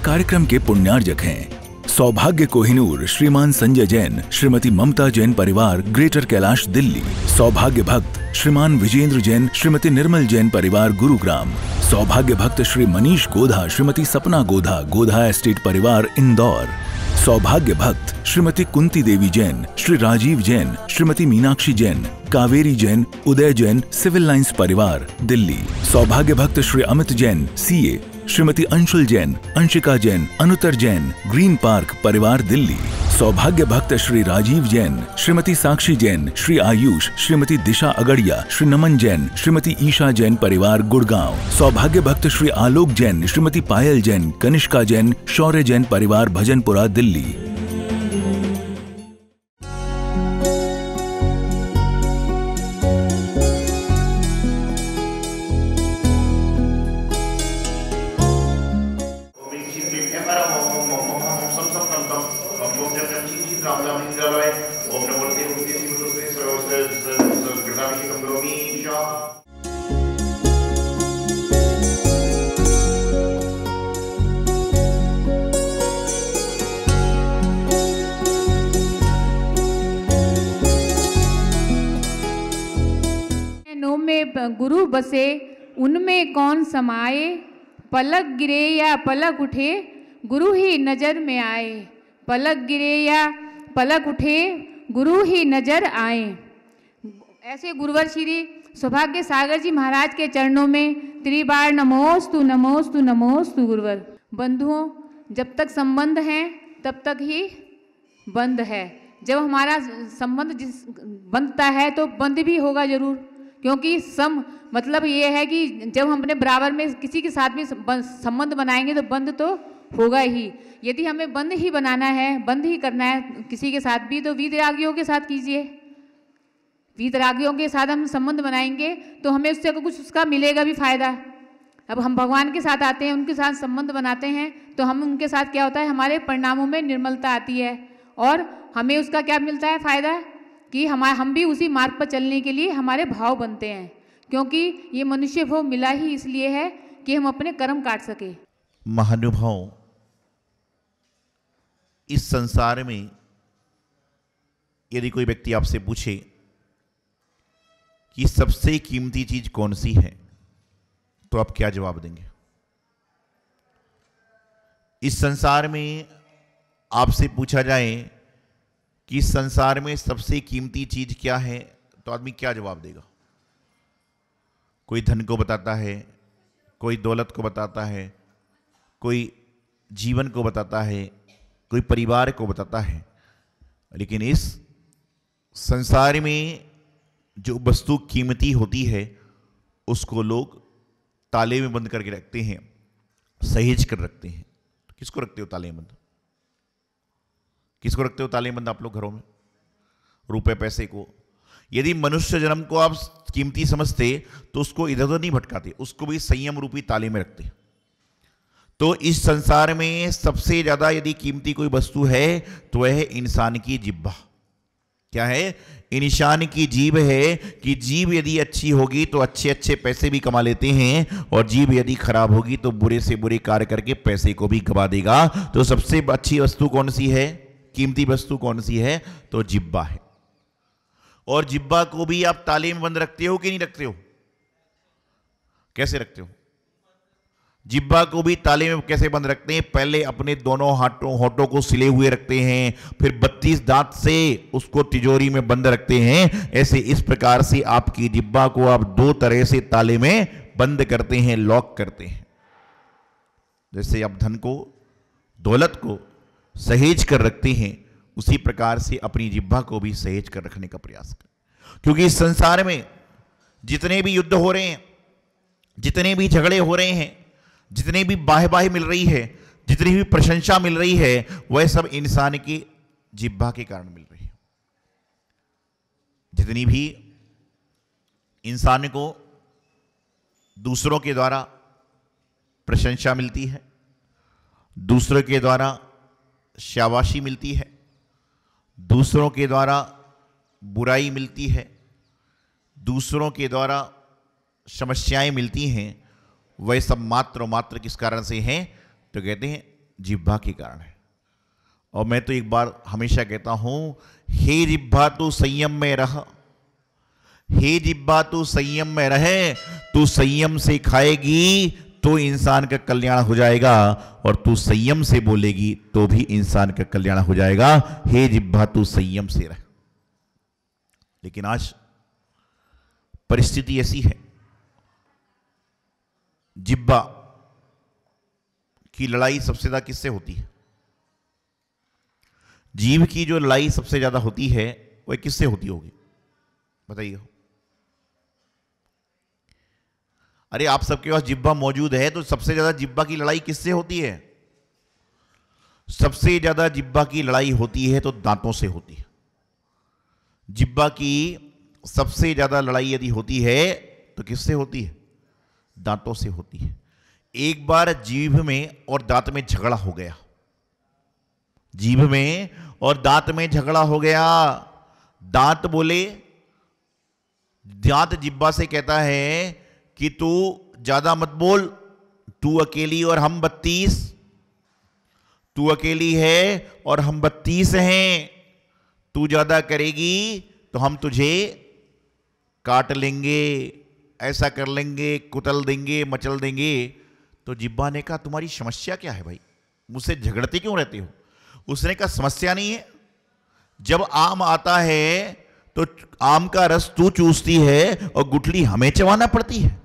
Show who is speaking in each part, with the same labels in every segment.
Speaker 1: कार्यक्रम के पुण्यार्जक हैं सौभाग्य कोहिनूर श्रीमान संजय जैन, श्रीमती ममता जैन परिवार, ग्रेटर कैलाश दिल्ली। सौभाग्य भक्त श्रीमान विजेंद्र जैन, श्रीमती निर्मल जैन परिवार, गुरुग्राम। सौभाग्य भक्त श्री मनीष गोधा, श्रीमती सपना गोधा, गोधा एस्टेट परिवार, इंदौर। सौभाग्य भक्त श्रीमती कुंती देवी जैन, श्री राजीव जैन, श्रीमती मीनाक्षी जैन, कावेरी जैन, उदय जैन, सिविल लाइंस परिवार, दिल्ली। सौभाग्य भक्त Shri Amit Jain, CA, Shrimati Anshul Jain, Anshika Jain, Anuttar Jain, green park परिवार, दिल्ली। सौभाग्य भक्त श्री राजीव जैन, श्रीमती साक्षी जैन, श्री आयुष, श्रीमती दिशा अगड़िया, श्री नमन जैन, श्रीमती ईशा जैन परिवार, गुड़गांव। सौभाग्य भक्त श्री आलोक जैन, श्रीमती पायल जैन, कनिष्का जैन, शौर्य जैन परिवार, भजनपुरा, दिल्ली।
Speaker 2: गुरु बसे उनमें कौन समाए, पलक गिरे या पलक उठे गुरु ही नजर में आए। पलक गिरे या पलक उठे गुरु ही नजर आए। ऐसे गुरुवर श्री सौभाग्य सागर जी महाराज के चरणों में त्रिबार नमोस्तु नमोस्तु नमोस्तु। गुरुवर बंधुओं, जब तक संबंध हैं तब तक ही बंध है। जब हमारा संबंध बंधता है तो बंध भी होगा जरूर, क्योंकि मतलब ये है कि जब हम अपने बराबर में किसी के साथ भी संबंध बनाएंगे तो बंध तो होगा ही। यदि हमें बंध ही बनाना है, बंध ही करना है किसी के साथ भी, तो वीतरागियों के साथ कीजिए। वीतरागियों के साथ हम संबंध बनाएंगे तो हमें उससे कुछ उसका मिलेगा भी फायदा। अब हम भगवान के साथ आते हैं, उनके साथ संबंध बनाते हैं तो हम उनके साथ क्या होता है, हमारे परिणामों में निर्मलता आती है और हमें उसका क्या मिलता है फायदा, कि हम भी उसी मार्ग पर चलने के लिए हमारे भाव बनते हैं। क्योंकि ये मनुष्य भाव मिला ही इसलिए है कि हम अपने कर्म काट सके।
Speaker 3: महानुभाव, इस संसार में यदि कोई व्यक्ति आपसे पूछे कि सबसे कीमती चीज कौन सी है, तो आप क्या जवाब देंगे? इस संसार में आपसे पूछा जाए कि इस संसार में सबसे कीमती चीज क्या है, तो आदमी क्या जवाब देगा? कोई धन को बताता है, कोई दौलत को बताता है, कोई जीवन को बताता है, कोई परिवार को बताता है। लेकिन इस संसार में जो वस्तु कीमती होती है उसको लोग ताले में बंद करके रखते हैं, सहेज कर रखते हैं। किसको रखते हो ताले में बंद? किसको रखते हो ताले में बंद आप लोग घरों में? रुपए पैसे को। यदि मनुष्य जन्म को आप कीमती समझते तो उसको इधर उधर नहीं भटकाते, उसको भी संयम रूपी ताले में रखते। तो इस संसार में सबसे ज्यादा यदि कीमती कोई वस्तु है तो वह है इंसान की जिह्वा। क्या है? इंसान की जीभ है कि जीभ यदि अच्छी होगी तो अच्छे अच्छे पैसे भी कमा लेते हैं, और जीभ यदि खराब होगी तो बुरे से बुरे कार्य करके पैसे को भी गवा देगा। तो सबसे अच्छी वस्तु कौन सी है, कीमती वस्तु कौन सी है? तो जिह्वा है। और जिह्वा को भी आप ताले में बंद रखते हो कि नहीं रखते हो? कैसे रखते हो? जिह्वा को भी ताले में कैसे बंद रखते हैं? पहले अपने दोनों होठों को सिले हुए रखते हैं, फिर 32 दांत से उसको तिजोरी में बंद रखते हैं। ऐसे इस प्रकार से आपकी जिह्वा को आप दो तरह से ताले में बंद करते हैं, लॉक करते हैं। जैसे आप धन को, दौलत को सहेज कर रखते हैं, उसी प्रकार से अपनी जिह्वा को भी सहेज कर रखने का प्रयास करें। क्योंकि इस संसार में जितने भी युद्ध हो रहे हैं, जितने भी झगड़े हो रहे हैं, जितनी भी वाहवाही मिल रही है, जितनी भी प्रशंसा मिल रही है, वह सब इंसान की जिह्वा के कारण मिल रही है। जितनी भी इंसान को दूसरों के द्वारा प्रशंसा मिलती है, दूसरों के द्वारा शाबाशी मिलती है, दूसरों के द्वारा बुराई मिलती है, दूसरों के द्वारा समस्याएं मिलती हैं, वह सब मात्र किस कारण से हैं? तो कहते हैं जिह्वा के कारण है। और मैं तो एक बार हमेशा कहता हूं, हे जिह्वा तू संयम में रह, हे जिह्वा तू संयम में रहे, तू संयम से खाएगी तो इंसान का कल्याण हो जाएगा, और तू संयम से बोलेगी तो भी इंसान का कल्याण हो जाएगा। हे जिह्वा तू संयम से रह। लेकिन आज परिस्थिति ऐसी है, जिह्वा की लड़ाई सबसे ज्यादा किससे होती है? जीभ की जो लड़ाई सबसे ज्यादा होती है वह किससे होती होगी? बताइए। अरे आप सबके पास जिह्वा मौजूद है, तो सबसे ज्यादा जिह्वा की लड़ाई किससे होती है? सबसे ज्यादा जिह्वा की लड़ाई होती है तो दांतों से होती है। जिह्वा की सबसे ज्यादा लड़ाई यदि होती है तो किससे होती है? दांतों से होती है। एक बार जीभ में और दांत में झगड़ा हो गया, जीभ में और दांत में झगड़ा हो गया। दांत बोले, दांत जिह्वा से कहता है कि तू ज्यादा मत बोल, तू अकेली और हम 32, तू अकेली है और हम 32 हैं, तू ज्यादा करेगी तो हम तुझे काट लेंगे, ऐसा कर लेंगे, कुतल देंगे, मचल देंगे। तो जिह्वा ने कहा तुम्हारी समस्या क्या है भाई, मुझसे झगड़ते क्यों रहते हो? उसने कहा समस्या नहीं है, जब आम आता है तो आम का रस तू चूसती है और गुठली हमें चबाना पड़ती है।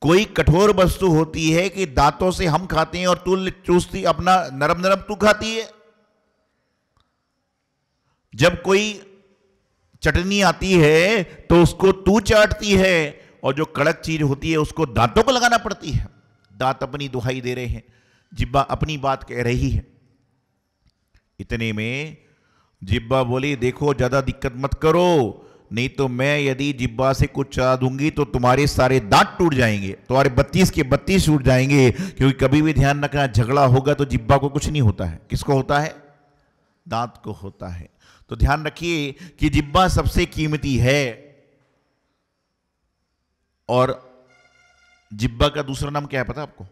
Speaker 3: कोई कठोर वस्तु होती है कि दांतों से हम खाते हैं और तू चूसती, अपना नरम नरम तू खाती है। जब कोई चटनी आती है तो उसको तू चाटती है, और जो कड़क चीज होती है उसको दांतों को लगाना पड़ती है। दांत अपनी दुहाई दे रहे हैं, जिह्वा अपनी बात कह रही है। इतने में जिह्वा बोली देखो ज्यादा दिक्कत मत करो, नहीं तो मैं यदि जिह्वा से कुछ चला दूंगी तो तुम्हारे सारे दांत टूट जाएंगे, तुम्हारे 32 के 32 टूट जाएंगे। क्योंकि कभी भी ध्यान रखना, झगड़ा होगा तो जिह्वा को कुछ नहीं होता है, किसको होता है? दांत को होता है। तो ध्यान रखिए कि जिह्वा सबसे कीमती है। और जिह्वा का दूसरा नाम क्या है पता आपको?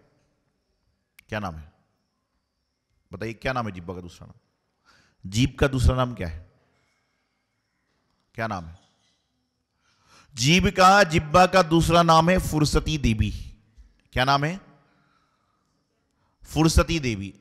Speaker 3: क्या नाम है? बताइए क्या नाम है जिह्वा का दूसरा नाम? जीभ का दूसरा नाम क्या है? क्या नाम है? जिह्वा का दूसरा नाम है फुर्सती देवी। क्या नाम है? फुर्सती देवी।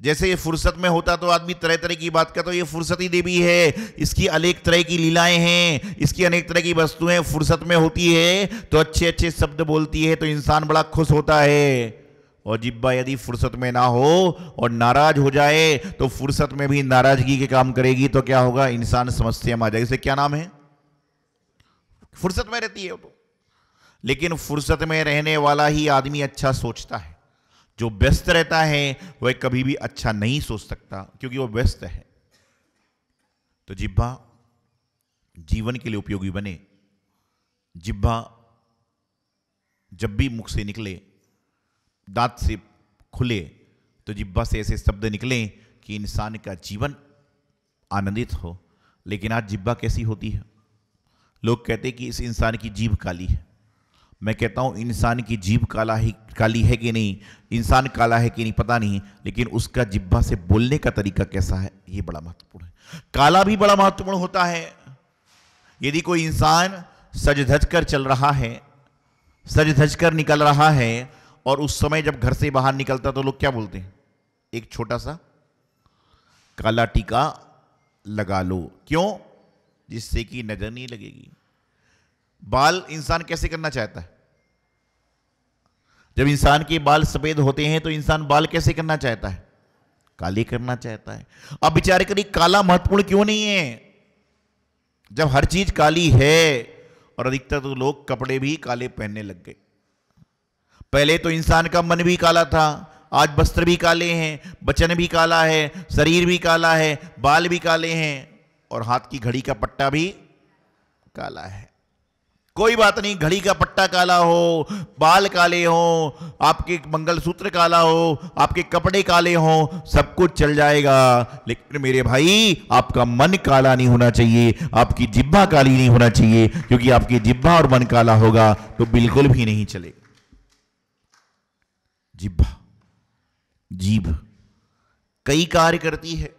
Speaker 3: जैसे ये फुर्सत में होता तो आदमी तरह तरह की बात करता, तो ये फुर्सती देवी है, इसकी अनेक तरह की लीलाएं हैं, इसकी अनेक तरह की वस्तुएं फुर्सत में होती है, तो अच्छे अच्छे शब्द बोलती है तो इंसान बड़ा खुश होता है। और जिह्वा यदि फुर्सत में ना हो और नाराज हो जाए तो फुर्सत में भी नाराजगी के काम करेगी, तो क्या होगा? इंसान समस्या में आ जाएगा। इसे क्या नाम है? फुर्सत में रहती है तो। लेकिन फुर्सत में रहने वाला ही आदमी अच्छा सोचता है, जो व्यस्त रहता है वह कभी भी अच्छा नहीं सोच सकता, क्योंकि वो व्यस्त है। तो जिह्वा जीवन के लिए उपयोगी बने। जिह्वा जब भी मुख से निकले, दांत से खुले, तो जिह्वा से ऐसे शब्द निकलें कि इंसान का जीवन आनंदित हो। लेकिन आज जिह्वा कैसी होती है? लोग कहते हैं कि इस इंसान की जीभ काली है। मैं कहता हूं इंसान की जीभ काली है कि नहीं, इंसान काला है कि नहीं पता नहीं, लेकिन उसका जिह्वा से बोलने का तरीका कैसा है ये बड़ा महत्वपूर्ण है। काला भी बड़ा महत्वपूर्ण होता है। यदि कोई इंसान सज धज कर चल रहा है, सज धज कर निकल रहा है, और उस समय जब घर से बाहर निकलता तो लोग क्या बोलते हैं? एक छोटा सा काला टीका लगा लो। क्यों? जिससे कि नजर नहीं लगेगी। बाल इंसान कैसे करना चाहता है? जब इंसान के बाल सफेद होते हैं तो इंसान बाल कैसे करना चाहता है? काले करना चाहता है। अब विचार करिए काला महत्वपूर्ण क्यों नहीं है, जब हर चीज काली है। और अधिकतर तो लोग कपड़े भी काले पहनने लग गए। पहले तो इंसान का मन भी काला था, आज वस्त्र भी काले हैं, वचन भी काला है, शरीर भी काला है, बाल भी काले हैं, और हाथ की घड़ी का पट्टा भी काला है। कोई बात नहीं, घड़ी का पट्टा काला हो, बाल काले हो, आपके मंगलसूत्र काला हो, आपके कपड़े काले हो, सब कुछ चल जाएगा। लेकिन मेरे भाई आपका मन काला नहीं होना चाहिए, आपकी जिह्वा काली नहीं होना चाहिए, क्योंकि आपकी जिह्वा और मन काला होगा तो बिल्कुल भी नहीं चलेगा। जिह्वा जीभ कई कार्य करती है।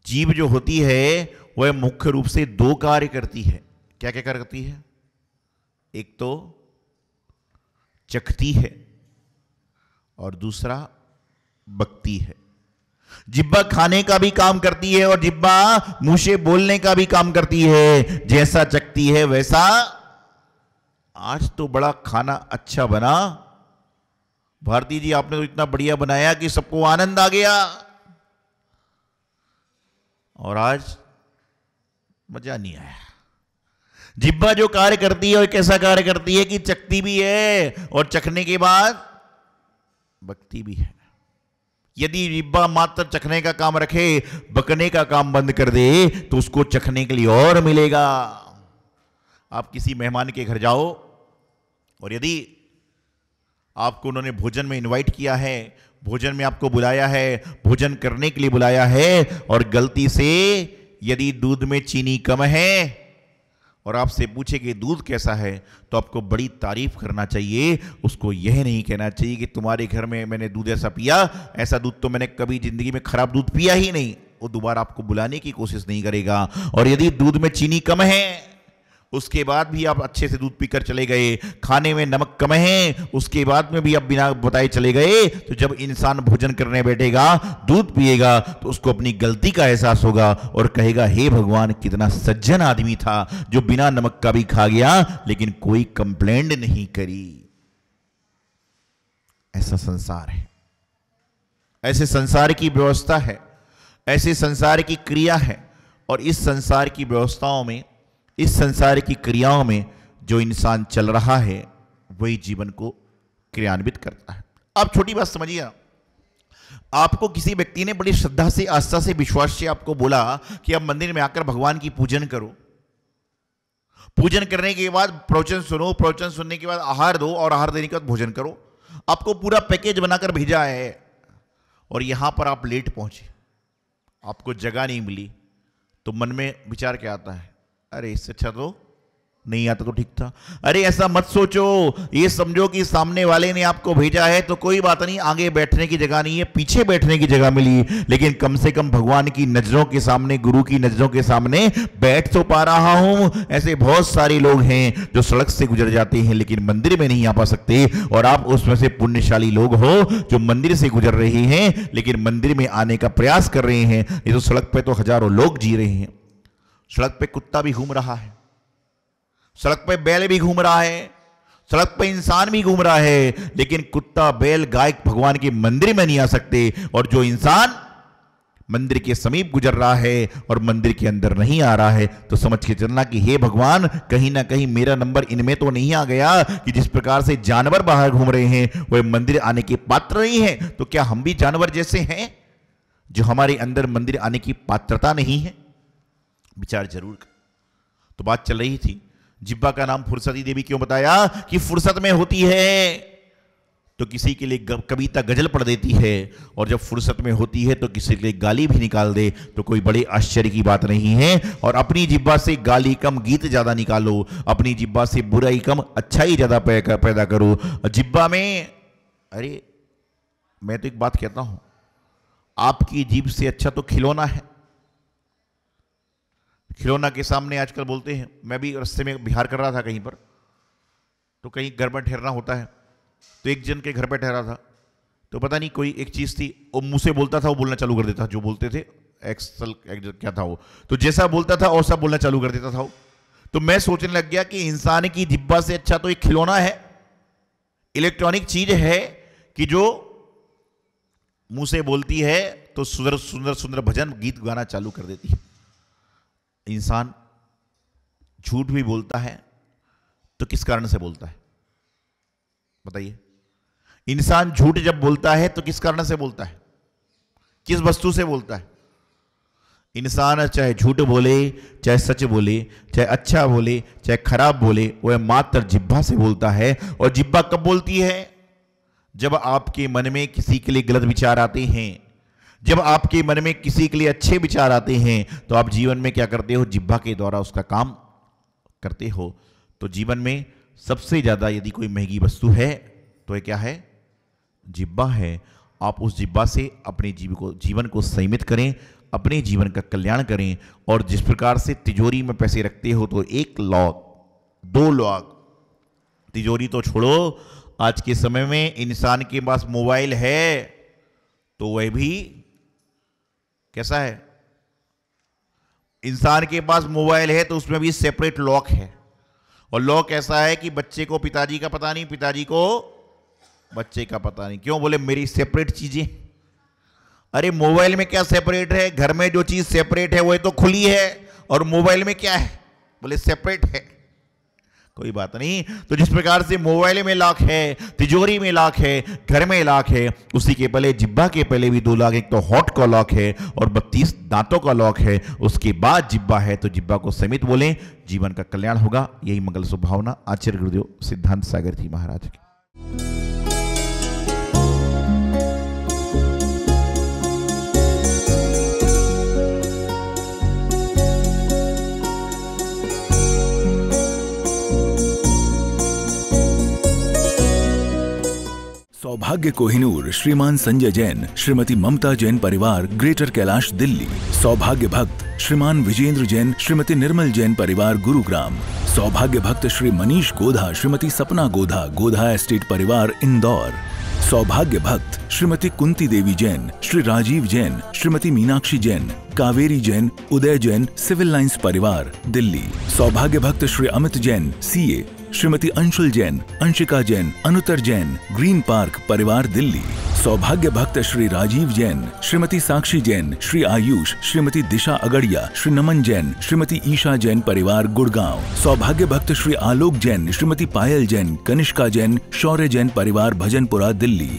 Speaker 3: जीभ जो होती है वह मुख्य रूप से दो कार्य करती है। क्या क्या कार्य करती है? एक तो चखती है और दूसरा बकती है। जिब्बा खाने का भी काम करती है और जिब्बा मुंह से बोलने का भी काम करती है। जैसा चखती है वैसा, आज तो बड़ा खाना अच्छा बना भारती जी, आपने तो इतना बढ़िया बनाया कि सबको आनंद आ गया, और आज मजा नहीं आया। जिब्बा जो कार्य करती है वो कैसा कार्य करती है कि चखती भी है और चखने के बाद बकती भी है। यदि जिब्बा मात्र चखने का काम रखे, बकने का काम बंद कर दे, तो उसको चखने के लिए और मिलेगा। आप किसी मेहमान के घर जाओ और यदि आपको उन्होंने भोजन में इनवाइट किया है, भोजन में आपको बुलाया है, भोजन करने के लिए बुलाया है, और गलती से यदि दूध में चीनी कम है और आपसे पूछे कि दूध कैसा है, तो आपको बड़ी तारीफ करना चाहिए। उसको यह नहीं कहना चाहिए कि तुम्हारे घर में मैंने दूध ऐसा पिया, ऐसा दूध तो मैंने कभी जिंदगी में खराब दूध पिया ही नहीं। वो दोबारा आपको बुलाने की कोशिश नहीं करेगा। और यदि दूध में चीनी कम है, उसके बाद भी आप अच्छे से दूध पीकर चले गए, खाने में नमक कम है, उसके बाद में भी आप बिना बताए चले गए, तो जब इंसान भोजन करने बैठेगा, दूध पिएगा, तो उसको अपनी गलती का एहसास होगा और कहेगा, हे भगवान, कितना सज्जन आदमी था जो बिना नमक का भी खा गया लेकिन कोई कंप्लेंट नहीं करी। ऐसा संसार है, ऐसे संसार की व्यवस्था है, ऐसे संसार की क्रिया है। और इस संसार की व्यवस्थाओं में, इस संसार की क्रियाओं में जो इंसान चल रहा है, वही जीवन को क्रियान्वित करता है। आप छोटी बात समझिए, आपको किसी व्यक्ति ने बड़ी श्रद्धा से, आस्था से, विश्वास से आपको बोला कि आप मंदिर में आकर भगवान की पूजन करो। पूजन करने के बाद प्रवचन सुनो, प्रवचन सुनने के बाद आहार दो और आहार देने के बाद भोजन करो। आपको पूरा पैकेज बनाकर भेजा है और यहां पर आप लेट पहुंचे, आपको जगह नहीं मिली, तो मन में विचार क्या आता है? अरे इससे अच्छा तो नहीं आता तो ठीक था। अरे ऐसा मत सोचो, ये समझो कि सामने वाले ने आपको भेजा है तो कोई बात नहीं, आगे बैठने की जगह नहीं है, पीछे बैठने की जगह मिली, लेकिन कम से कम भगवान की नजरों के सामने, गुरु की नजरों के सामने बैठ तो पा रहा हूं। ऐसे बहुत सारे लोग हैं जो सड़क से गुजर जाते हैं लेकिन मंदिर में नहीं आ पा सकते, और आप उसमें से पुण्यशाली लोग हो जो मंदिर से गुजर रहे हैं लेकिन मंदिर में आने का प्रयास कर रहे हैं। ये तो सड़क पे तो हजारों लोग जी रहे हैं। सड़क पे कुत्ता भी घूम रहा है, सड़क पे बैल भी घूम रहा है, सड़क पे इंसान भी घूम रहा है, लेकिन कुत्ता, बैल, गाय भगवान के मंदिर में नहीं आ सकते। और जो इंसान मंदिर के समीप गुजर रहा है और मंदिर के अंदर नहीं आ रहा है, तो समझ के चलना कि हे भगवान, कहीं ना कहीं मेरा नंबर इनमें तो नहीं आ गया कि जिस प्रकार से जानवर बाहर घूम रहे हैं वह मंदिर आने के पात्र नहीं है, तो क्या हम भी जानवर जैसे हैं जो हमारे अंदर मंदिर आने की पात्रता नहीं है? विचार जरूर कर। तो बात चल रही थी, जिब्बा का नाम फुर्सती देवी क्यों बताया कि फुर्सत में होती है तो किसी के लिए कविता गजल पढ़ देती है, और जब फुर्सत में होती है तो किसी के लिए गाली भी निकाल दे, तो कोई बड़े आश्चर्य की बात नहीं है। और अपनी जिब्बा से गाली कम, गीत ज्यादा निकालो, अपनी जिब्बा से बुराई कम, अच्छाई ज्यादा पैदा करो। जिब्बा में, अरे मैं तो एक बात कहता हूं, आपकी जीभ से अच्छा तो खिलौना है। खिलौना के सामने आजकल बोलते हैं, मैं भी रास्ते में बिहार कर रहा था कहीं पर, तो कहीं घर में ठहरना होता है, तो एक जन के घर पे ठहरा था, तो पता नहीं कोई एक चीज थी, वो मुंह से बोलता था, वो बोलना चालू कर देता, जो बोलते थे एक्सल क्या था वो, तो जैसा बोलता था और सब बोलना चालू कर देता था वो। तो मैं सोचने लग गया कि इंसान की जिब्बा से अच्छा तो एक खिलौना है, इलेक्ट्रॉनिक चीज है कि जो मुंह से बोलती है तो सुंदर सुंदर सुंदर भजन गीत गाना चालू कर देती है। इंसान झूठ भी बोलता है तो किस कारण से बोलता है बताइए? इंसान झूठ जब बोलता है तो किस कारण से बोलता है? किस वस्तु से बोलता है? इंसान चाहे झूठ बोले, चाहे सच बोले, चाहे अच्छा बोले, चाहे खराब बोले, वह मात्र जिह्वा से बोलता है। और जिह्वा कब बोलती है? जब आपके मन में किसी के लिए गलत विचार आते हैं, जब आपके मन में किसी के लिए अच्छे विचार आते हैं, तो आप जीवन में क्या करते हो? जिह्वा के द्वारा उसका काम करते हो। तो जीवन में सबसे ज्यादा यदि कोई महंगी वस्तु है तो ये क्या है? जिब्बा है, आप उस जिब्बा से अपने जीवन को संयमित करें, अपने जीवन का कल्याण करें। और जिस प्रकार से तिजोरी में पैसे रखते हो तो 1 लाख 2 लाख, तिजोरी तो छोड़ो, आज के समय में इंसान के पास मोबाइल है तो वह भी कैसा है, इंसान के पास मोबाइल है तो उसमें भी सेपरेट लॉक है। और लॉक ऐसा है कि बच्चे को पिताजी का पता नहीं, पिताजी को बच्चे का पता नहीं। क्यों? बोले मेरी सेपरेट चीजें। अरे मोबाइल में क्या सेपरेट है? घर में जो चीज सेपरेट है वो तो खुली है, और मोबाइल में क्या है? बोले सेपरेट है। कोई बात नहीं। तो जिस प्रकार से मोबाइल में लॉक है, तिजोरी में लॉक है, घर में लॉक है, उसी के पहले जिब्बा के पहले भी 2 लॉक, एक तो होठ का लॉक है और 32 दांतों का लॉक है, उसके बाद जिब्बा है। तो जिब्बा को समित बोलें, जीवन का कल्याण होगा। यही मंगल स्वभावना आचार्य गुरुदेव सिद्धांत सागर जी महाराज की।
Speaker 1: सौभाग्य कोहिनूर श्रीमान संजय जैन, श्रीमती ममता जैन परिवार, ग्रेटर कैलाश दिल्ली। सौभाग्य भक्त श्रीमान विजेंद्र जैन, श्रीमती निर्मल जैन परिवार, गुरुग्राम। सौभाग्य भक्त श्री मनीष गोधा, श्रीमती सपना गोधा, गोधा एस्टेट परिवार, इंदौर। सौभाग्य भक्त श्रीमती कुंती देवी जैन, श्री राजीव जैन, श्रीमती मीनाक्षी जैन, कावेरी जैन, उदय जैन, सिविल लाइंस परिवार, दिल्ली। सौभाग्य भक्त Shri Amit Jain, CA, Shrimati Anshul Jain, Anshika Jain, Anuttar Jain, green park परिवार, दिल्ली। सौभाग्य भक्त श्री राजीव जैन, श्रीमती साक्षी जैन, श्री आयुष, श्रीमती दिशा अगड़िया, श्री नमन जैन, श्रीमती ईशा जैन परिवार, गुड़गांव। सौभाग्य भक्त श्री आलोक जैन, श्रीमती पायल जैन, कनिष्का जैन, शौर्य जैन परिवार, भजनपुरा, दिल्ली।